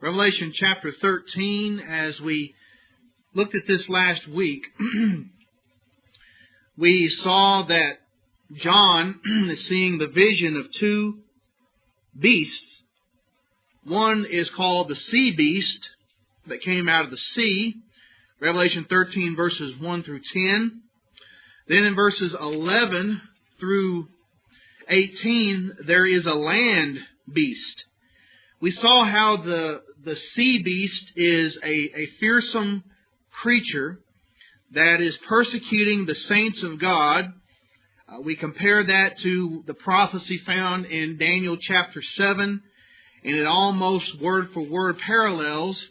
Revelation chapter 13, as we looked at this last week, we saw that John is seeing the vision of two beasts. One is called the sea beast that came out of the sea. Revelation 13 verses 1 through 10. Then in verses 11 through 18, there is a land beast. We saw how the sea beast is a fearsome creature that is persecuting the saints of God. We compare that to the prophecy found in Daniel chapter 7, and it almost word for word parallels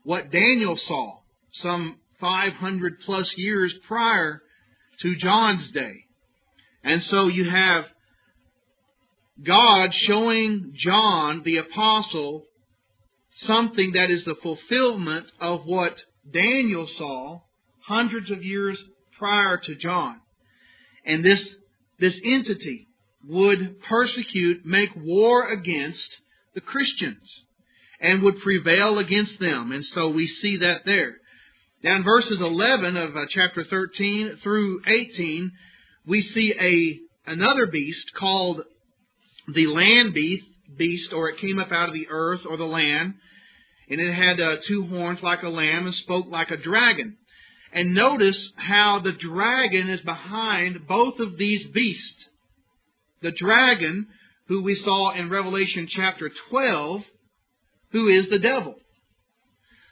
what Daniel saw some 500 plus years prior to John's day. And so you have God showing John the apostle something that is the fulfillment of what Daniel saw hundreds of years prior to John. And this entity would persecute, make war against the Christians and would prevail against them. And so we see that there. Now in verses 11 of chapter 13 through 18, we see another beast called the land beast, or it came up out of the earth or the land, and it had two horns like a lamb and spoke like a dragon. And notice how the dragon is behind both of these beasts. The dragon, who we saw in Revelation chapter 12, who is the devil.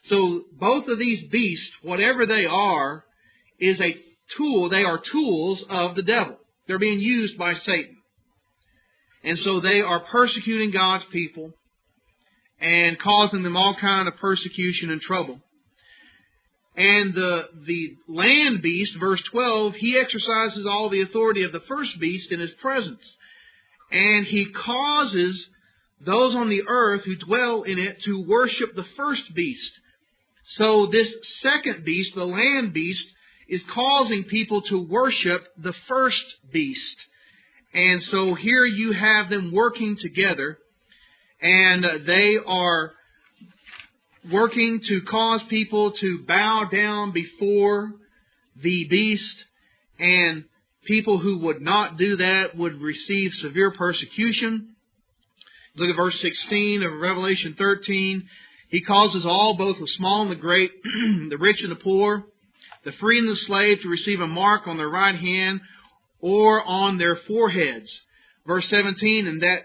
So both of these beasts, whatever they are, is a tool. They are tools of the devil. They're being used by Satan. And so they are persecuting God's people and causing them all kind of persecution and trouble. And the land beast, verse 12, he exercises all the authority of the first beast in his presence. And he causes those on the earth who dwell in it to worship the first beast. So this second beast, the land beast, is causing people to worship the first beast. And so here you have them working together, and they are working to cause people to bow down before the beast, and people who would not do that would receive severe persecution. Look at verse 16 of Revelation 13. He causes all, both the small and the great, the rich and the poor, the free and the slave, to receive a mark on their right hand or on their foreheads. Verse 17, and that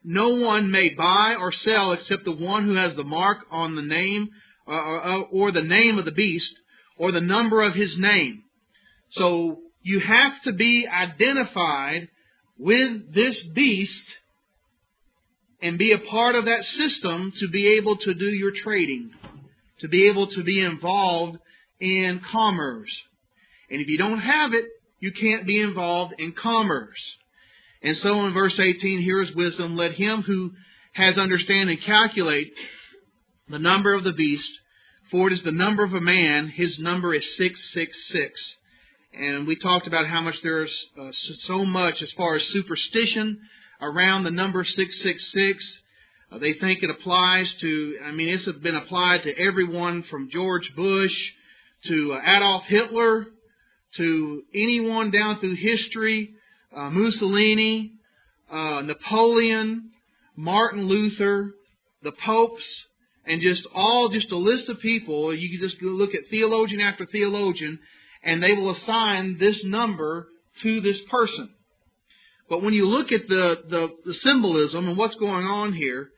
no one may buy or sell except the one who has the mark on the name, or the name of the beast, or the number of his name. So you have to be identified with this beast and be a part of that system to be able to do your trading, to be able to be involved in commerce. And if you don't have it, you can't be involved in commerce. And so in verse 18, here is wisdom. Let him who has understanding calculate the number of the beast, for it is the number of a man. His number is 666. And we talked about how much there's so much as far as superstition around the number 666. They think it applies to, it's been applied to everyone from George Bush to Adolf Hitler to anyone down through history, Mussolini, Napoleon, Martin Luther, the popes, and just a list of people. You can just go look at theologian after theologian, and they will assign this number to this person. But when you look at the symbolism and what's going on here,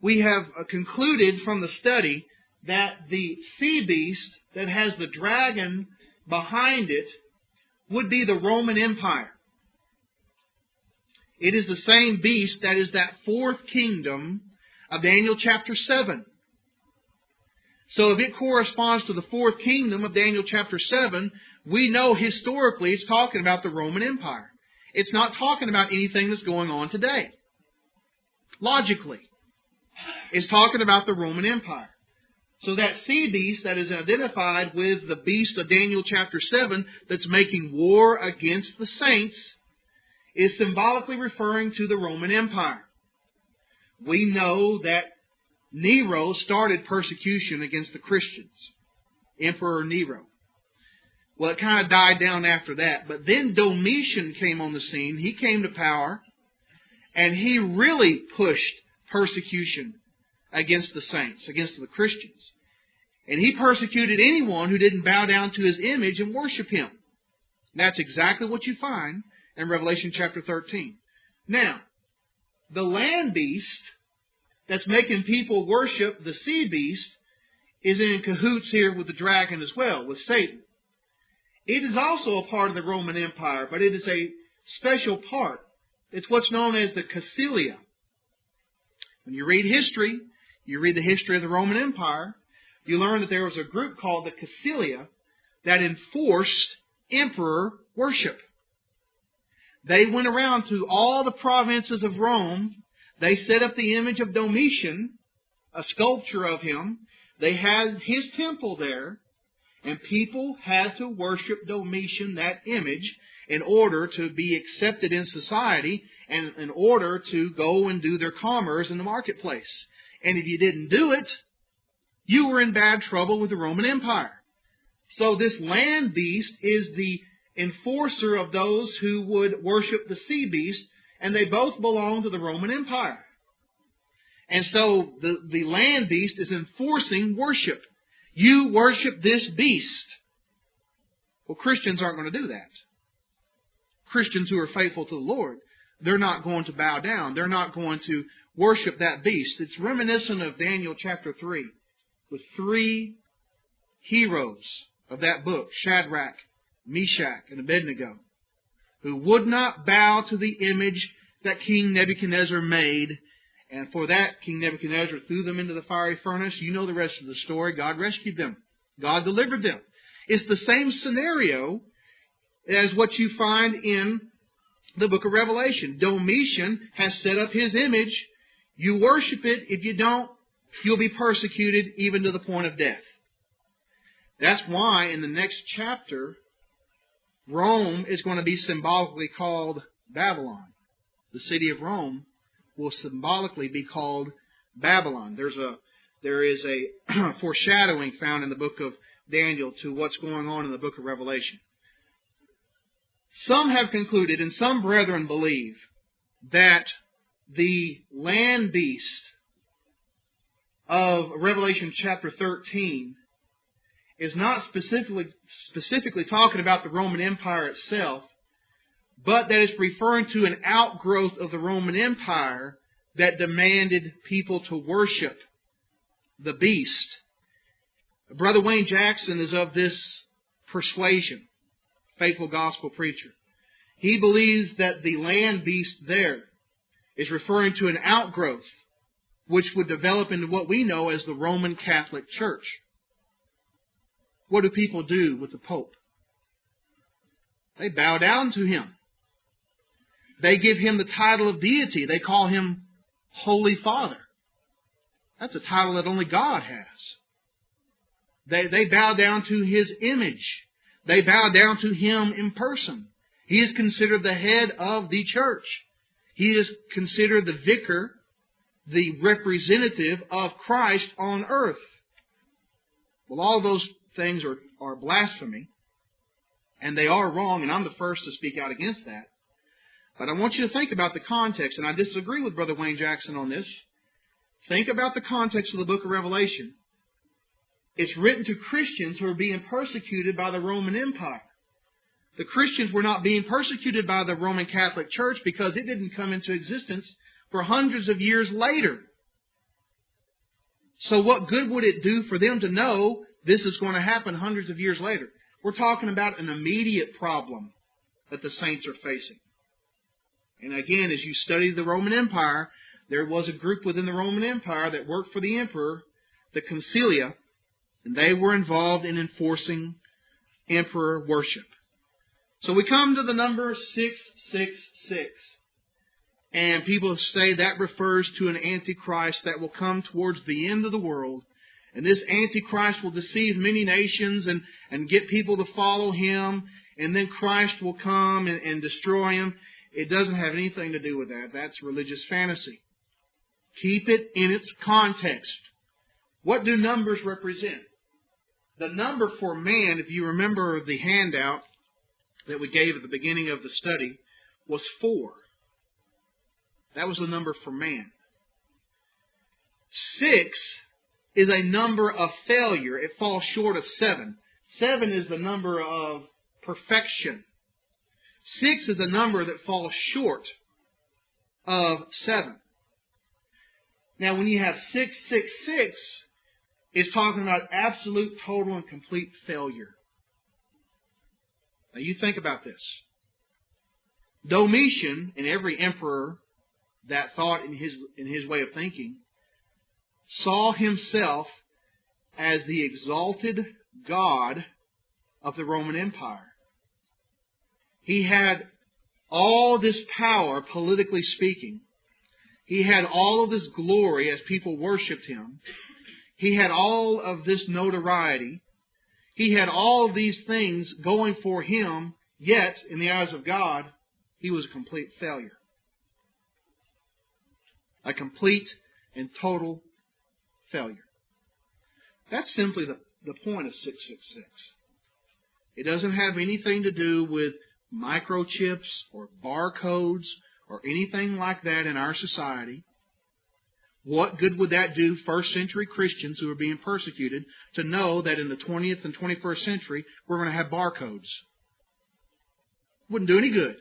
we have concluded from the study that the sea beast that has the dragon behind it would be the Roman Empire. It is the same beast that is that fourth kingdom of Daniel chapter 7. So if it corresponds to the fourth kingdom of Daniel chapter 7, we know historically it's talking about the Roman Empire. It's not talking about anything that's going on today. Logically, it's talking about the Roman Empire. So that sea beast that is identified with the beast of Daniel chapter 7 that's making war against the saints is symbolically referring to the Roman Empire. We know that Nero started persecution against the Christians. Emperor Nero. Well, it kind of died down after that. But then Domitian came on the scene. He came to power, and he really pushed persecution against the saints, against the Christians. And he persecuted anyone who didn't bow down to his image and worship him. That's exactly what you find in Revelation chapter 13. Now, the land beast that's making people worship the sea beast is in cahoots here with the dragon as well, with Satan. It is also a part of the Roman Empire, but it is a special part. It's what's known as the Caecilia. When you read history, you read the history of the Roman Empire, you learn that there was a group called the Caecilia that enforced emperor worship. They went around to all the provinces of Rome. They set up the image of Domitian, a sculpture of him. They had his temple there, and people had to worship Domitian, that image, in order to be accepted in society and in order to go and do their commerce in the marketplace. And if you didn't do it, you were in bad trouble with the Roman Empire. So this land beast is the enforcer of those who would worship the sea beast, and they both belong to the Roman Empire. And so the land beast is enforcing worship. You worship this beast. Well, Christians aren't going to do that. Christians who are faithful to the Lord, they're not going to bow down. They're not going to worship that beast. It's reminiscent of Daniel chapter 3, with three heroes of that book, Shadrach, Meshach, and Abednego, who would not bow to the image that King Nebuchadnezzar made. And for that, King Nebuchadnezzar threw them into the fiery furnace. You know the rest of the story. God rescued them. God delivered them. It's the same scenario as what you find in the book of Revelation. Domitian has set up his image. You worship it. If you don't, you'll be persecuted even to the point of death. That's why in the next chapter, Rome is going to be symbolically called Babylon. The city of Rome will symbolically be called Babylon. There is a foreshadowing found in the book of Daniel to what's going on in the book of Revelation. Some have concluded, and some brethren believe, that the land beast of Revelation chapter 13 is not specifically talking about the Roman Empire itself, but that it's referring to an outgrowth of the Roman Empire that demanded people to worship the beast. Brother Wayne Jackson is of this persuasion, faithful gospel preacher. He believes that the land beast there is referring to an outgrowth which would develop into what we know as the Roman Catholic Church. What do people do with the Pope? They bow down to him. They give him the title of deity. They call him Holy Father. That's a title that only God has. They bow down to his image. They bow down to him in person. He is considered the head of the church. He is considered the vicar, the representative of Christ on earth. Well, all those things are blasphemy, and they are wrong, and I'm the first to speak out against that. But I want you to think about the context, and I disagree with Brother Wayne Jackson on this. Think about the context of the book of Revelation. It's written to Christians who are being persecuted by the Roman Empire. The Christians were not being persecuted by the Roman Catholic Church because it didn't come into existence for hundreds of years later. So what good would it do for them to know this is going to happen hundreds of years later? We're talking about an immediate problem that the saints are facing. And again, as you study the Roman Empire, there was a group within the Roman Empire that worked for the emperor, the Concilia, and they were involved in enforcing emperor worship. So we come to the number 666. And people say that refers to an Antichrist that will come towards the end of the world. And this Antichrist will deceive many nations and get people to follow him. And then Christ will come and destroy him. It doesn't have anything to do with that. That's religious fantasy. Keep it in its context. What do numbers represent? The number for man, if you remember the handout that we gave at the beginning of the study, was 4. That was the number for man. 6 is a number of failure. It falls short of 7. 7 is the number of perfection. 6 is a number that falls short of 7. Now, when you have 666, it's talking about absolute, total, and complete failure. Now, you think about this. Domitian, and every emperor that thought in his way of thinking, saw himself as the exalted God of the Roman Empire. He had all this power, politically speaking. He had all of this glory as people worshipped him. He had all of this notoriety. He had all of these things going for him, yet, in the eyes of God, he was a complete failure. A complete and total failure. That's simply the point of 666. It doesn't have anything to do with microchips or barcodes or anything like that in our society. What good would that do first century Christians who are being persecuted to know that in the 20th and 21st century we're going to have barcodes? Wouldn't do any good.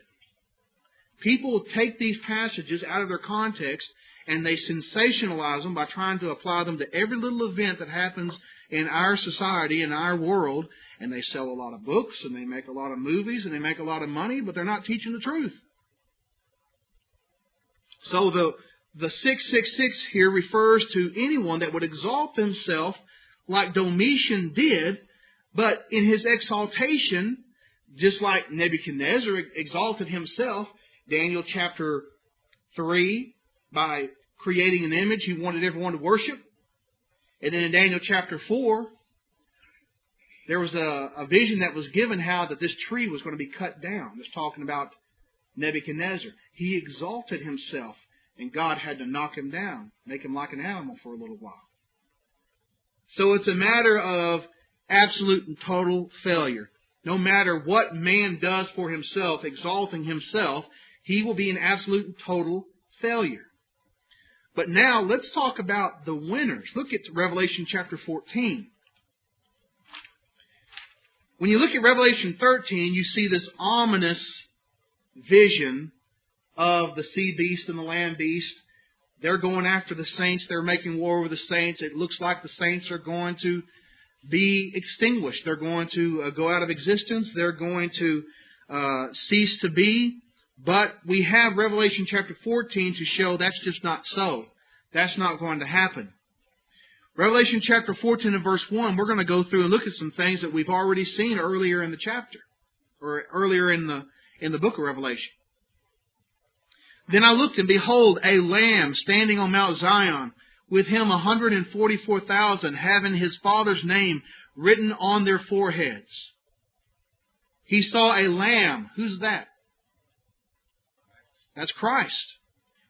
People take these passages out of their context and they sensationalize them by trying to apply them to every little event that happens in our society, in our world, and they sell a lot of books, and they make a lot of movies, and they make a lot of money, but they're not teaching the truth. So the 666 here refers to anyone that would exalt himself like Domitian did, but in his exaltation, just like Nebuchadnezzar exalted himself, Daniel chapter 3, by creating an image he wanted everyone to worship. And then in Daniel chapter 4, there was a vision that was given how that this tree was going to be cut down. It's talking about Nebuchadnezzar. He exalted himself, and God had to knock him down, make him like an animal for a little while. So it's a matter of absolute and total failure. No matter what man does for himself, exalting himself, he will be an absolute and total failure. But now let's talk about the winners. Look at Revelation chapter 14. When you look at Revelation 13, you see this ominous vision of the sea beast and the land beast. They're going after the saints. They're making war with the saints. It looks like the saints are going to be extinguished. They're going to go out of existence. They're going to cease to be. But we have Revelation chapter 14 to show that's just not so. That's not going to happen. Revelation chapter 14 and verse 1, we're going to go through and look at some things that we've already seen earlier in the chapter, or earlier in the book of Revelation. Then I looked, and behold, a Lamb standing on Mount Zion, with him 144,000, having his Father's name written on their foreheads. He saw a Lamb. Who's that? That's Christ.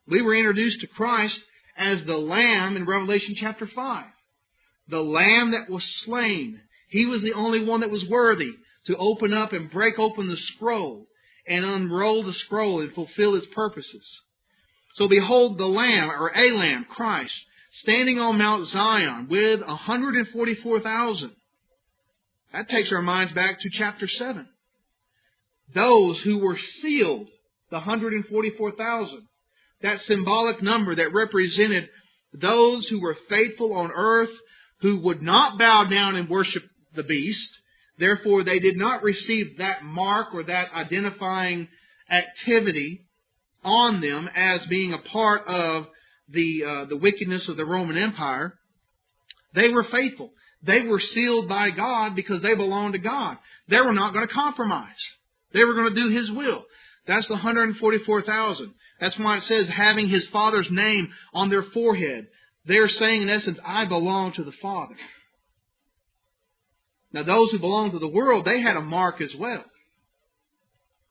We were introduced to Christ as the Lamb in Revelation chapter 5. The Lamb that was slain. He was the only one that was worthy to open up and break open the scroll and unroll the scroll and fulfill its purposes. So behold the Lamb, or a Lamb, Christ, standing on Mount Zion with 144,000. That takes our minds back to chapter 7. Those who were sealed, the 144,000. That symbolic number that represented those who were faithful on earth, who would not bow down and worship the beast. Therefore, they did not receive that mark or that identifying activity on them as being a part of the wickedness of the Roman Empire. They were faithful. They were sealed by God because they belonged to God. They were not going to compromise. They were going to do His will. That's the 144,000. That's why it says, having His Father's name on their forehead. They're saying, in essence, I belong to the Father. Now, those who belong to the world, they had a mark as well.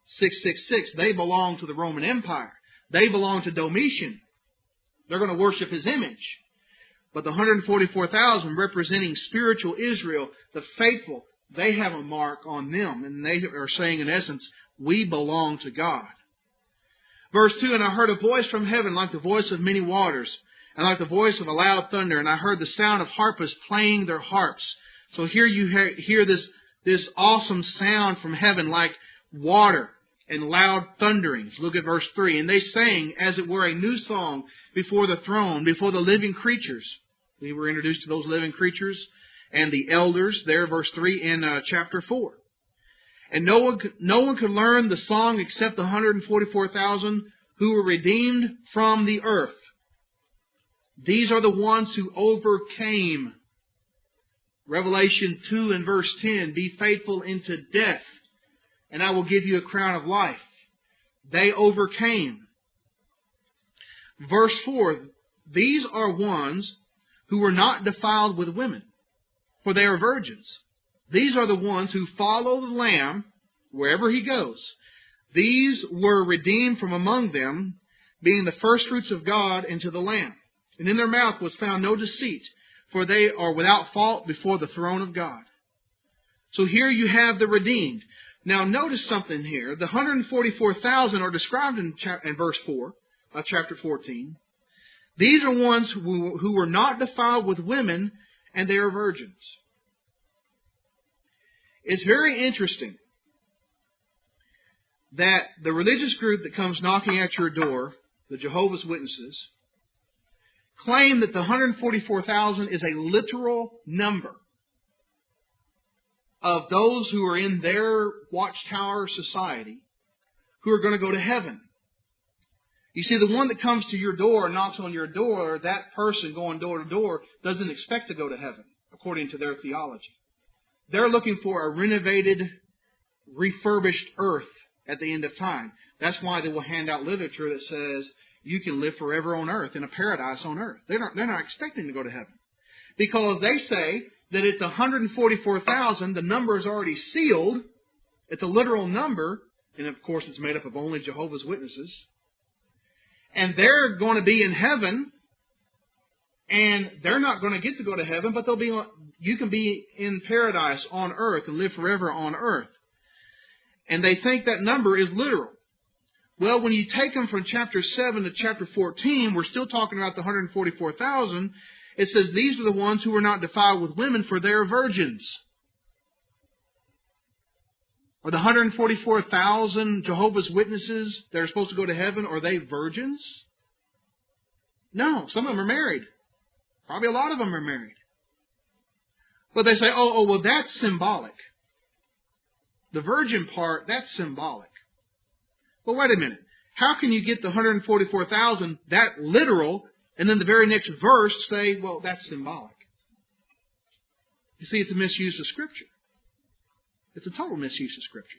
666, they belonged to the Roman Empire. They belonged to Domitian. They're going to worship His image. But the 144,000 representing spiritual Israel, the faithful, they have a mark on them. And they are saying, in essence, we belong to God. Verse 2, and I heard a voice from heaven like the voice of many waters, and like the voice of a loud thunder. And I heard the sound of harpists playing their harps. So here you hear this awesome sound from heaven like water and loud thunderings. Look at verse 3. And they sang, as it were, a new song before the throne, before the living creatures. We were introduced to those living creatures and the elders there, verse 3 in chapter 4. And no one could learn the song except the 144,000 who were redeemed from the earth. These are the ones who overcame. Revelation 2 and verse 10, be faithful unto death, and I will give you a crown of life. They overcame. Verse 4, these are ones who were not defiled with women, for they are virgins. These are the ones who follow the Lamb wherever He goes. These were redeemed from among them, being the firstfruits of God into the Lamb. And in their mouth was found no deceit, for they are without fault before the throne of God. So here you have the redeemed. Now notice something here. The 144,000 are described in verse 4 of chapter 14. These are ones who were not defiled with women, and they are virgins. It's very interesting that the religious group that comes knocking at your door, the Jehovah's Witnesses, claim that the 144,000 is a literal number of those who are in their watchtower society who are going to go to heaven. You see, the one that comes to your door and knocks on your door, that person going door to door doesn't expect to go to heaven, according to their theology. They're looking for a renovated, refurbished earth at the end of time. That's why they will hand out literature that says you can live forever on earth, in a paradise on earth. They're not expecting to go to heaven. Because they say that it's 144,000, the number is already sealed. It's a literal number, and of course it's made up of only Jehovah's Witnesses. And they're going to be in heaven, and they're not going to get to go to heaven, but you can be in paradise on earth and live forever on earth. And they think that number is literal. Well, when you take them from chapter 7 to chapter 14, we're still talking about the 144,000. It says, these are the ones who were not defiled with women, for they are virgins. Are the 144,000 Jehovah's Witnesses that are supposed to go to heaven, are they virgins? No, some of them are married. Probably a lot of them are married. But they say, well, that's symbolic. The virgin part, that's symbolic. Well, wait a minute. How can you get the 144,000 that literal, and then the very next verse say, well, that's symbolic? You see, it's a misuse of Scripture. It's a total misuse of Scripture.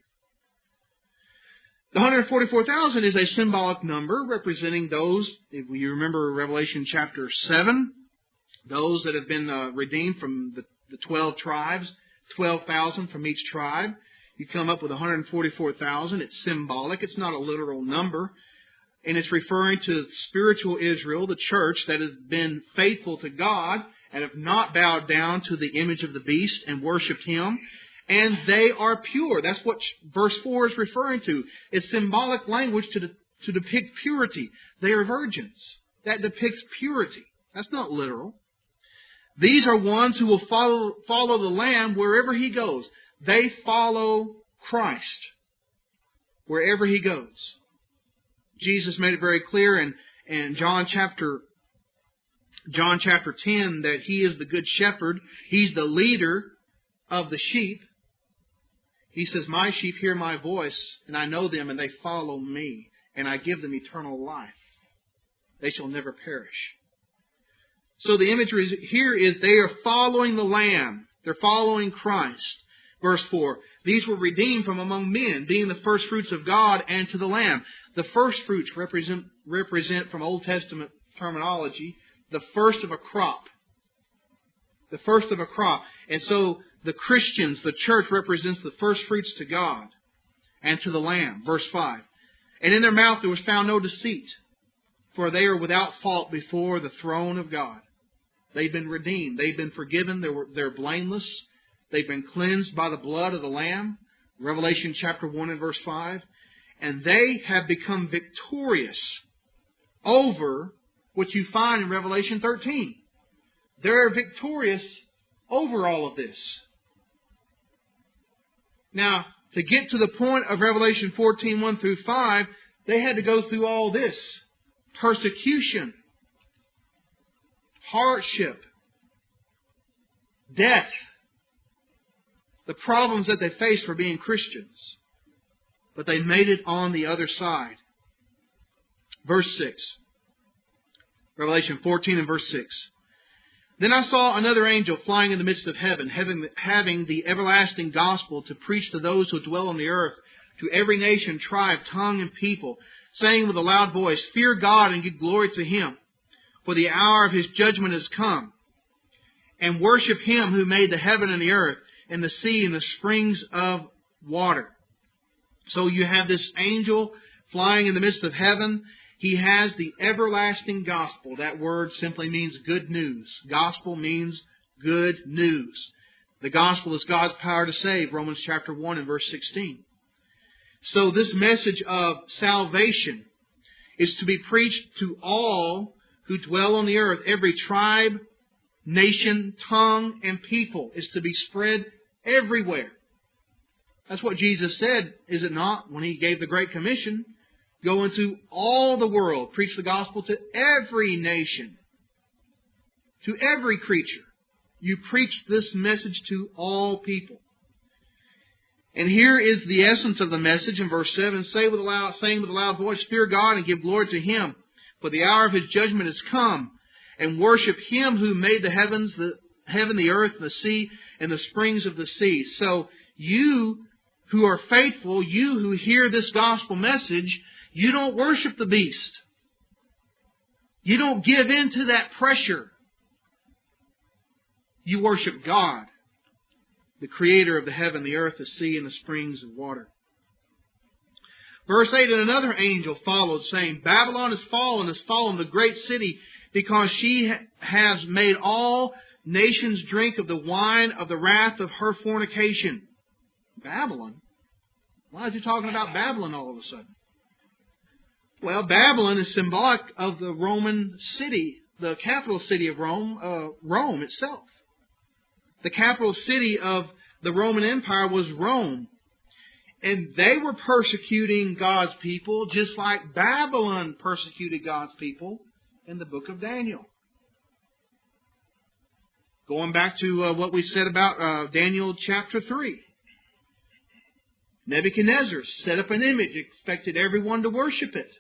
The 144,000 is a symbolic number representing those, if you remember Revelation chapter 7, those that have been redeemed from the 12 tribes, 12,000 from each tribe. You come up with 144,000. It's symbolic. It's not a literal number. And it's referring to spiritual Israel, the church that has been faithful to God and have not bowed down to the image of the beast and worshipped Him. And they are pure. That's what verse 4 is referring to. It's symbolic language to depict purity. They are virgins. That depicts purity. That's not literal. These are ones who will follow the Lamb wherever He goes. They follow Christ wherever He goes. Jesus made it very clear in John chapter 10 that He is the good shepherd. He's the leader of the sheep. He says, my sheep hear my voice, and I know them, and they follow me, and I give them eternal life. They shall never perish. So the imagery here is they are following the Lamb. They're following Christ. Verse 4, these were redeemed from among men, being the first fruits of God and to the Lamb. The first fruits represent from Old Testament terminology, the first of a crop. The first of a crop. And so the Christians, the church, represents the first fruits to God and to the Lamb. Verse 5, and in their mouth there was found no deceit, for they are without fault before the throne of God. They've been redeemed. They've been forgiven. They're blameless. They've been cleansed by the blood of the Lamb. Revelation chapter 1 and verse 5. And they have become victorious over what you find in Revelation 13. They're victorious over all of this. Now, to get to the point of Revelation 14, 1 through 5, they had to go through all this. Persecution, hardship, death, the problems that they faced for being Christians. But they made it on the other side. Verse 6. Revelation 14 and verse 6. Then I saw another angel flying in the midst of heaven, having the everlasting gospel to preach to those who dwell on the earth, to every nation, tribe, tongue, and people, saying with a loud voice, Fear God and give glory to Him, for the hour of His judgment is come. And worship Him who made the heaven and the earth, and the sea, and the springs of water. So you have this angel flying in the midst of heaven. He has the everlasting gospel. That word simply means good news. Gospel means good news. The gospel is God's power to save, Romans chapter 1 and verse 16. So this message of salvation is to be preached to all who dwell on the earth. Every tribe, nation, tongue, and people is to be spread everywhere. That's what Jesus said, is it not, when He gave the Great Commission? Go into all the world, preach the gospel to every nation, to every creature. You preach this message to all people. And here is the essence of the message in verse 7. Saying with a loud voice, Fear God and give glory to Him, for the hour of His judgment is come, and worship Him who made the heavens, the heaven, the earth, the sea, and the springs of the sea. So you who are faithful, you who hear this gospel message, you don't worship the beast. You don't give in to that pressure. You worship God, the Creator of the heaven, the earth, the sea, and the springs of water. Verse 8, And another angel followed, saying, Babylon is fallen, the great city, because she has made all nations drink of the wine of the wrath of her fornication. Babylon? Why is he talking about Babylon all of a sudden? Well, Babylon is symbolic of the Roman city, the capital city of Rome, Rome itself. The capital city of the Roman Empire was Rome. And they were persecuting God's people just like Babylon persecuted God's people in the book of Daniel. Going back to what we said about Daniel chapter 3. Nebuchadnezzar set up an image, expected everyone to worship it.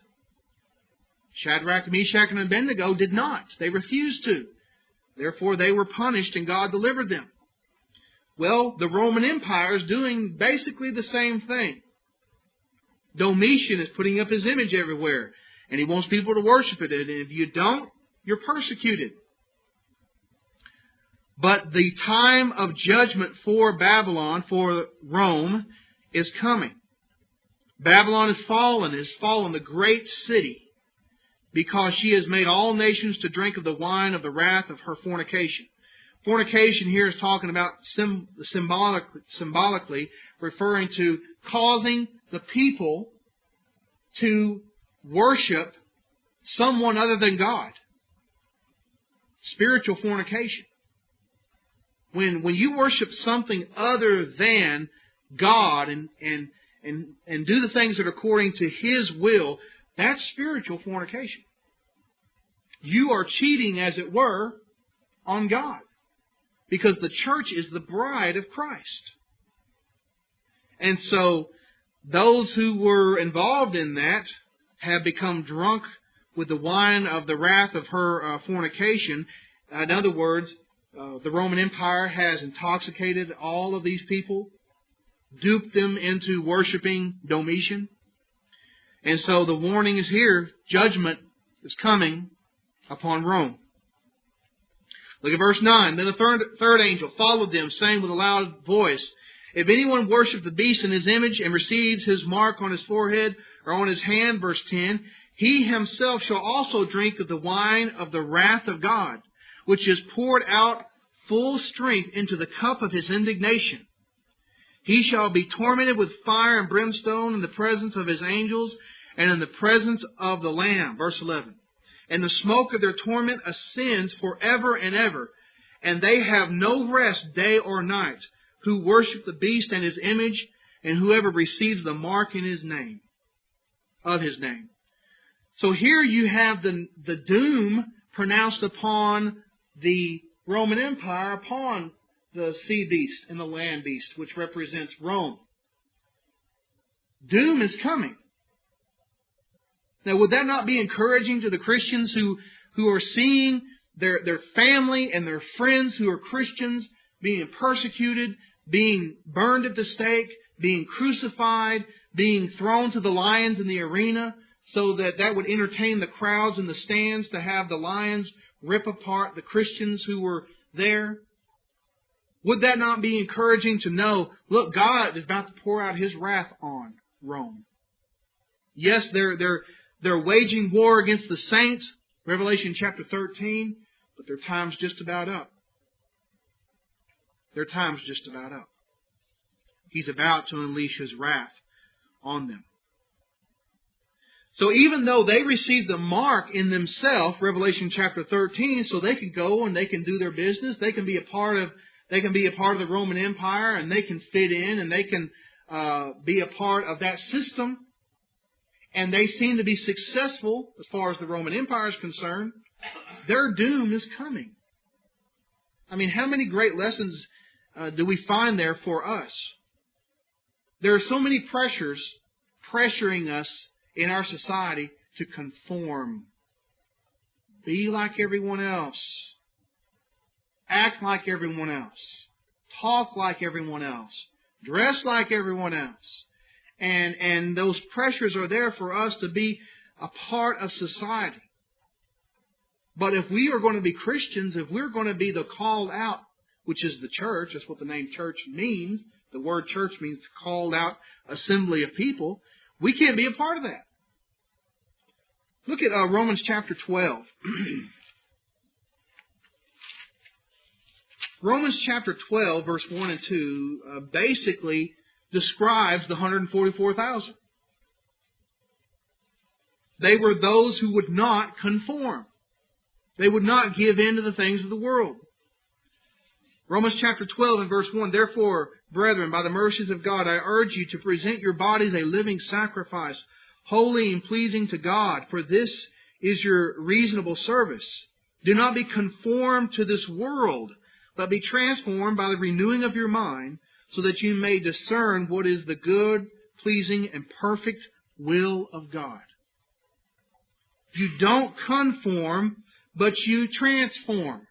Shadrach, Meshach, and Abednego did not. They refused to. Therefore, they were punished and God delivered them. Well, the Roman Empire is doing basically the same thing. Domitian is putting up his image everywhere, and he wants people to worship it. And if you don't, you're persecuted. But the time of judgment for Babylon, for Rome, is coming. Babylon is fallen, the great city, because she has made all nations to drink of the wine of the wrath of her fornication. Fornication here is talking about symbolically referring to causing the people to worship someone other than God. Spiritual fornication. When you worship something other than God and do the things that are according to His will, that's spiritual fornication. You are cheating, as it were, on God. Because the church is the bride of Christ. And so, those who were involved in that have become drunk with the wine of the wrath of her fornication. In other words, the Roman Empire has intoxicated all of these people, duped them into worshiping Domitian. And so the warning is here. Judgment is coming upon Rome. Look at verse 9. Then a third angel followed them, saying with a loud voice, If anyone worship the beast in his image and receives his mark on his forehead or on his hand, verse 10, He himself shall also drink of the wine of the wrath of God, which is poured out full strength into the cup of his indignation. He shall be tormented with fire and brimstone in the presence of his angels and in the presence of the Lamb. Verse 11. And the smoke of their torment ascends forever and ever, and they have no rest day or night, who worship the beast and his image, and whoever receives the mark in his name, of his name. So here you have the doom pronounced upon the Roman Empire, upon the sea beast and the land beast, which represents Rome. Doom is coming. Now, would that not be encouraging to the Christians who are seeing their family and their friends who are Christians being persecuted, being burned at the stake, being crucified, being thrown to the lions in the arena, so that would entertain the crowds in the stands to have the lions rip apart the Christians who were there? Would that not be encouraging to know, look, God is about to pour out His wrath on Rome? Yes, they're waging war against the saints, Revelation chapter 13, but their time's just about up. Their time's just about up. He's about to unleash His wrath on them. So even though they received the mark in themselves, Revelation chapter 13, so they can go and they can do their business, they can be a part of the Roman Empire, and they can fit in, and they can be a part of that system, and they seem to be successful as far as the Roman Empire is concerned, their doom is coming. I mean, how many great lessons do we find there for us? There are so many pressures pressuring us in our society to conform. Be like everyone else. Act like everyone else. Talk like everyone else. Dress like everyone else. And those pressures are there for us to be a part of society. But if we are going to be Christians, if we're going to be the called out, which is the church, that's what the name church means. The word church means called out assembly of people. We can't be a part of that. Look at Romans chapter 12. Romans chapter 12, verse 1 and 2, basically describes the 144,000. They were those who would not conform. They would not give in to the things of the world. Romans chapter 12 and verse 1, Therefore, brethren, by the mercies of God, I urge you to present your bodies a living sacrifice, holy and pleasing to God, for this is your reasonable service. Do not be conformed to this world, but be transformed by the renewing of your mind, so that you may discern what is the good, pleasing, and perfect will of God. You don't conform, but you transform.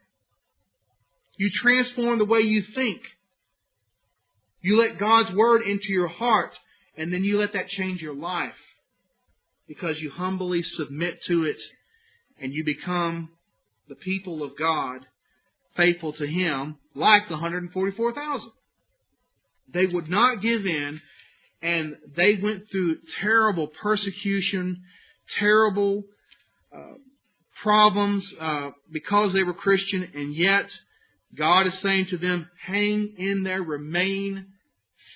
You transform the way you think. You let God's Word into your heart, and then you let that change your life, because you humbly submit to it, and you become the people of God, faithful to Him, like the 144,000. They would not give in, and they went through terrible persecution, terrible problems because they were Christian, and yet God is saying to them, hang in there, remain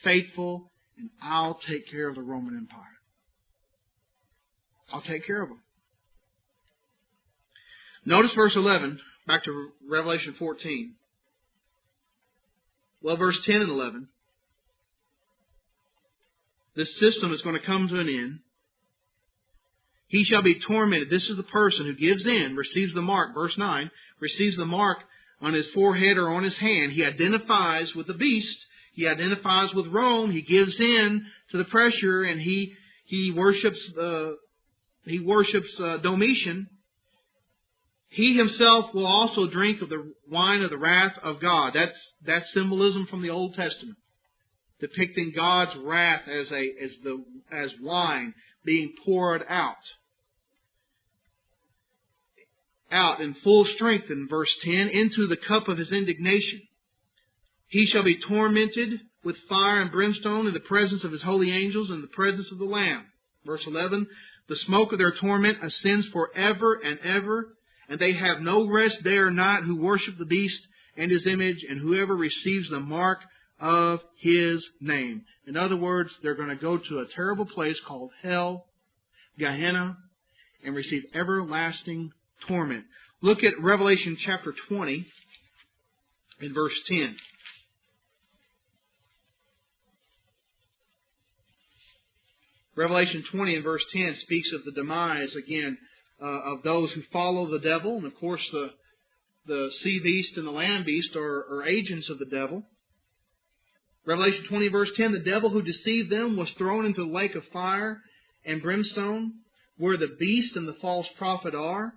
faithful, and I'll take care of the Roman Empire. I'll take care of them. Notice verse 11, back to Revelation 14. Well, verse 10 and 11. This system is going to come to an end. He shall be tormented. This is the person who gives in, receives the mark. Verse 9, receives the mark on his forehead or on his hand. He identifies with the beast. He identifies with Rome. He gives in to the pressure, and he worships Domitian. He himself will also drink of the wine of the wrath of God. That's symbolism from the Old Testament, depicting God's wrath as wine being poured out in full strength in verse 10, into the cup of his indignation. He shall be tormented with fire and brimstone in the presence of his holy angels and in the presence of the Lamb. Verse 11, The smoke of their torment ascends forever and ever, and they have no rest day or night who worship the beast and his image, and whoever receives the mark of his name. In other words, they're going to go to a terrible place called hell, Gehenna, and receive everlasting torment. Look at Revelation chapter 20 and verse 10. Revelation 20 and verse 10 speaks of the demise, again, of those who follow the devil. And of course, the sea beast and the land beast are agents of the devil. Revelation 20 verse 10, the devil who deceived them was thrown into the lake of fire and brimstone, where the beast and the false prophet are,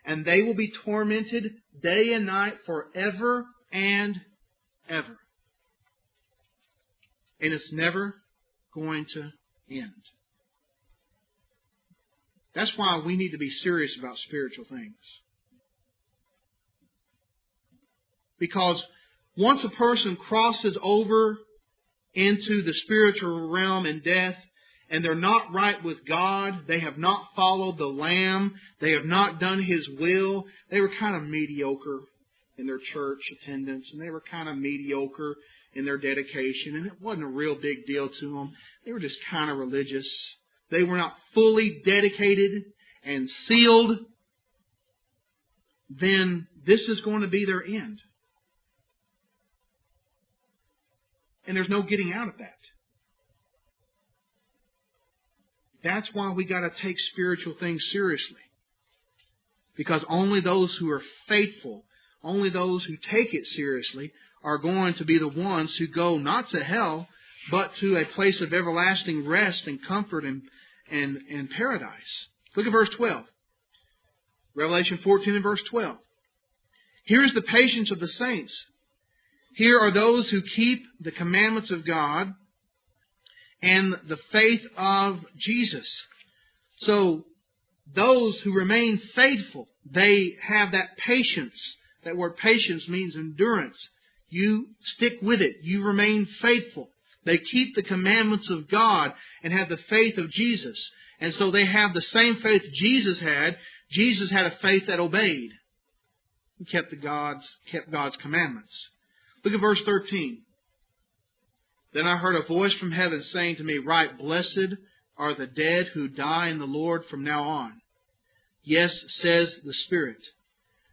and they will be tormented day and night forever and ever. And it's never going to end. That's why we need to be serious about spiritual things. Because once a person crosses over into the spiritual realm in death, and they're not right with God, they have not followed the Lamb, they have not done His will, they were kind of mediocre in their church attendance, and they were kind of mediocre in their dedication, and it wasn't a real big deal to them. They were just kind of religious. They were not fully dedicated and sealed. Then this is going to be their end. And there's no getting out of that. That's why we got to take spiritual things seriously. Because only those who are faithful, only those who take it seriously, are going to be the ones who go not to hell, but to a place of everlasting rest and comfort and paradise. Look at verse 12. Revelation 14 and verse 12. Here is the patience of the saints. Here are those who keep the commandments of God and the faith of Jesus. So, those who remain faithful, they have that patience. That word patience means endurance. You stick with it. You remain faithful. They keep the commandments of God and have the faith of Jesus. And so they have the same faith Jesus had. Jesus had a faith that obeyed. He kept God's commandments. Look at verse 13. Then I heard a voice from heaven saying to me, Write, blessed are the dead who die in the Lord from now on. Yes, says the Spirit,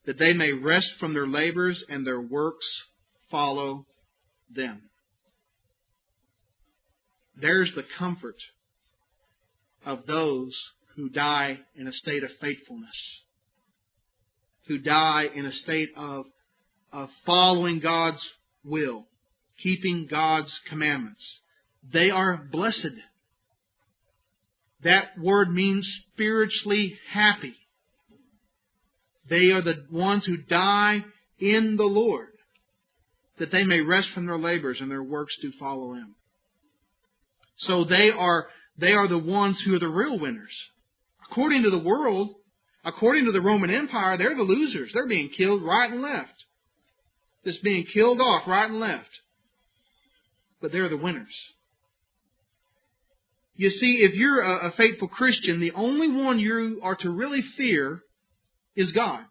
that they may rest from their labors and their works follow them. There's the comfort of those who die in a state of faithfulness, who die in a state of following God's will, keeping God's commandments. They are blessed. That word means spiritually happy. They are the ones who die in the Lord, that they may rest from their labors and their works do follow them. So they are the ones who are the real winners. According to the world, according to the Roman Empire, they're the losers. They're being killed right and left. Just being killed off right and left. But they're the winners. You see, if you're a faithful Christian, the only one you are to really fear is God.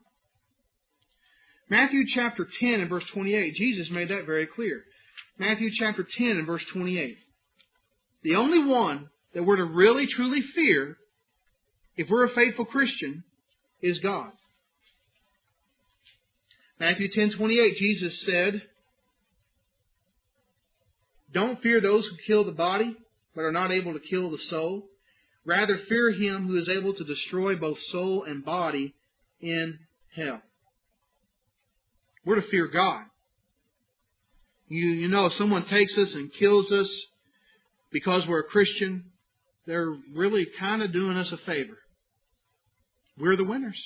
Matthew chapter 10 and verse 28, Jesus made that very clear. Matthew chapter 10 and verse 28. The only one that we're to really truly fear, if we're a faithful Christian, is God. Matthew 10:28, Jesus said, Don't fear those who kill the body, but are not able to kill the soul. Rather fear Him who is able to destroy both soul and body in hell. We're to fear God. You know, if someone takes us and kills us because we're a Christian, they're really kind of doing us a favor. We're the winners.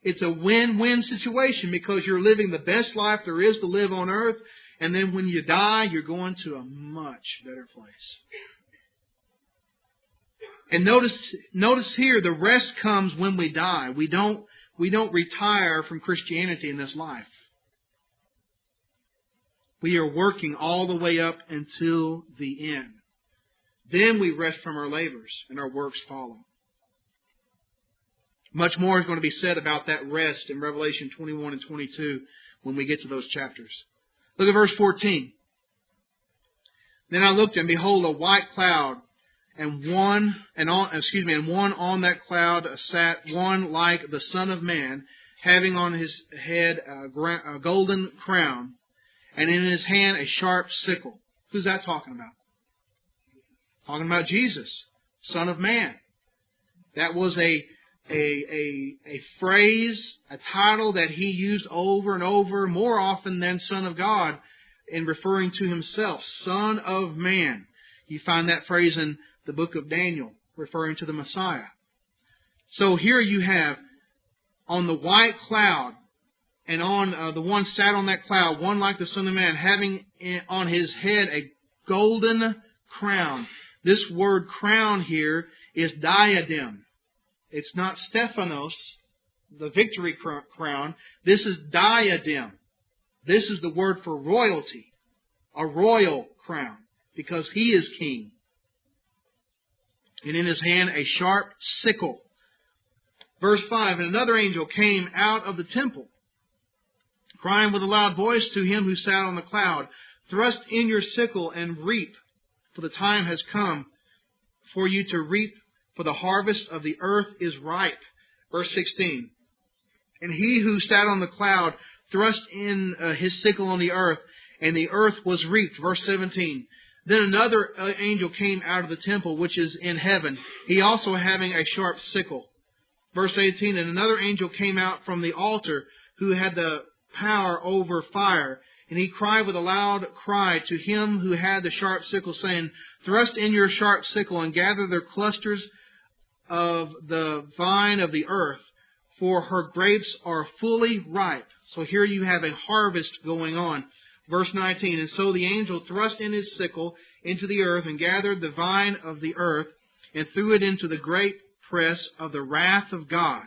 It's a win-win situation because you're living the best life there is to live on earth, and then when you die, you're going to a much better place. And notice here, the rest comes when we die. We don't retire from Christianity in this life. We are working all the way up until the end. Then we rest from our labors, and our works follow. Much more is going to be said about that rest in Revelation 21 and 22 when we get to those chapters. Look at verse 14. Then I looked, and behold, a white cloud, and one on that cloud sat one like the Son of Man, having on his head a golden crown, and in his hand a sharp sickle. Who's that talking about? Talking about Jesus, Son of Man. That was a phrase, a title that he used over and over, more often than Son of God, in referring to himself, Son of Man. You find that phrase in the book of Daniel, referring to the Messiah. So here you have, on the white cloud, and on the one sat on that cloud, one like the Son of Man, having on his head a golden crown. This word crown here is diadem. It's not Stephanos, the victory crown. This is diadem. This is the word for royalty, a royal crown, because he is king. And in his hand a sharp sickle. Verse 5, and another angel came out of the temple, crying with a loud voice to him who sat on the cloud, thrust in your sickle and reap, for the time has come for you to reap, for the harvest of the earth is ripe. Verse 16, and he who sat on the cloud thrust in his sickle on the earth, and the earth was reaped. Verse 17, then another angel came out of the temple which is in heaven, he also having a sharp sickle. Verse 18, and another angel came out from the altar, who had the power over fire, and he cried with a loud cry to him who had the sharp sickle, saying, thrust in your sharp sickle and gather the clusters of the vine of the earth, for her grapes are fully ripe. So here you have a harvest going on. Verse 19, and so the angel thrust in his sickle into the earth and gathered the vine of the earth and threw it into the great press of the wrath of God.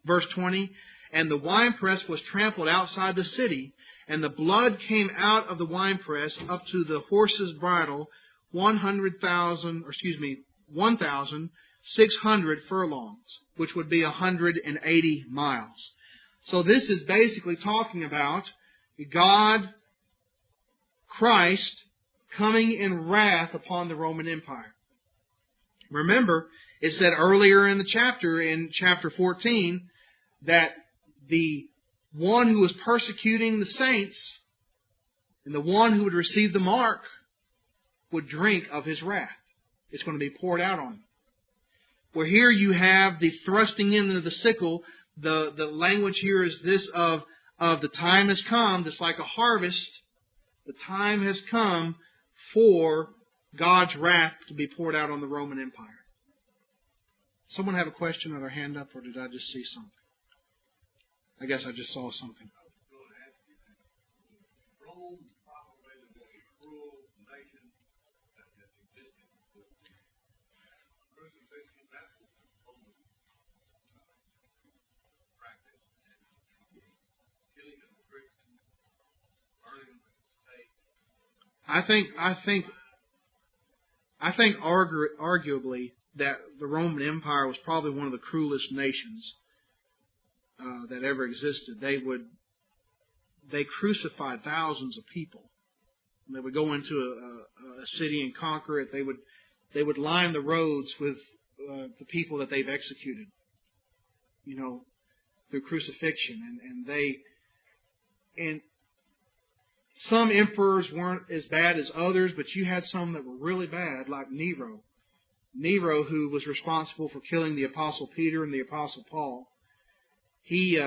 Verse 20, and the winepress was trampled outside the city, and the blood came out of the winepress up to the horse's bridle, 1,600 furlongs, which would be 180 miles. So this is basically talking about God, Christ, coming in wrath upon the Roman Empire. Remember, it said earlier in the chapter, in chapter 14, that the one who was persecuting the saints and the one who would receive the mark would drink of his wrath. It's going to be poured out on him. Where here you have the thrusting into the sickle, the language here is this of the time has come, just like a harvest, the time has come for God's wrath to be poured out on the Roman Empire. Someone have a question or their hand up, or did I just see something? I guess I just saw something. I think arguably that the Roman Empire was probably one of the cruelest nations that ever existed. They crucified thousands of people. They would go into a city and conquer it. They would line the roads with the people that they've executed, through crucifixion. And some emperors weren't as bad as others, but you had some that were really bad, like Nero. Nero, who was responsible for killing the Apostle Peter and the Apostle Paul. He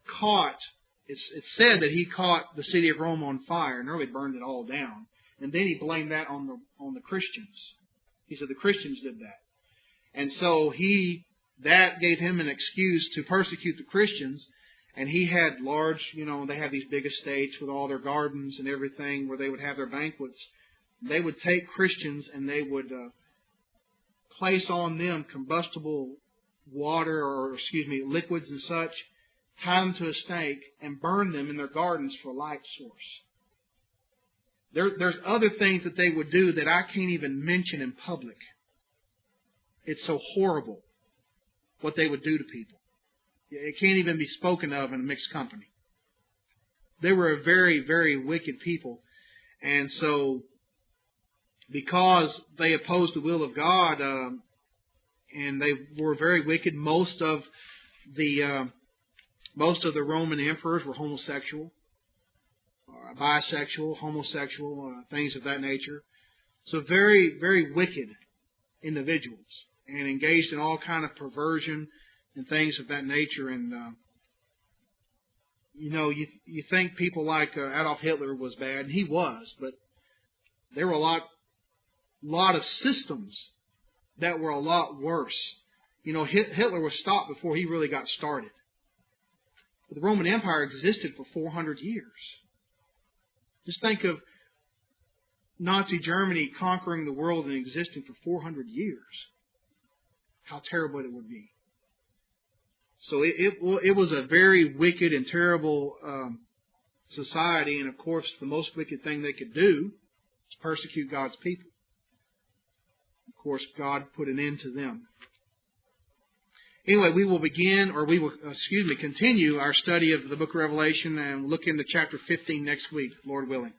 caught, it's said that he caught the city of Rome on fire and nearly burned it all down. And then he blamed that on the Christians. He said the Christians did that. And so that gave him an excuse to persecute the Christians. And he had large, they have these big estates with all their gardens and everything where they would have their banquets. They would take Christians and they would place on them combustible liquids and such, tie them to a stake, and burn them in their gardens for a light source. There's other things that they would do that I can't even mention in public. It's so horrible what they would do to people. It can't even be spoken of in a mixed company. They were a very, very wicked people. And so, because they opposed the will of God, and they were very wicked, most of the Roman emperors were homosexual, or bisexual, homosexual, things of that nature. So very, very wicked individuals, and engaged in all kind of perversion and things of that nature. And you think people like Adolf Hitler was bad, and he was, but there were a lot of systems that were a lot worse. Hitler was stopped before he really got started. But the Roman Empire existed for 400 years. Just think of Nazi Germany conquering the world and existing for 400 years. How terrible it would be. So it was a very wicked and terrible society, and of course the most wicked thing they could do is persecute God's people. Of course, God put an end to them. Anyway, we will continue our study of the book of Revelation and look into chapter 15 next week, Lord willing.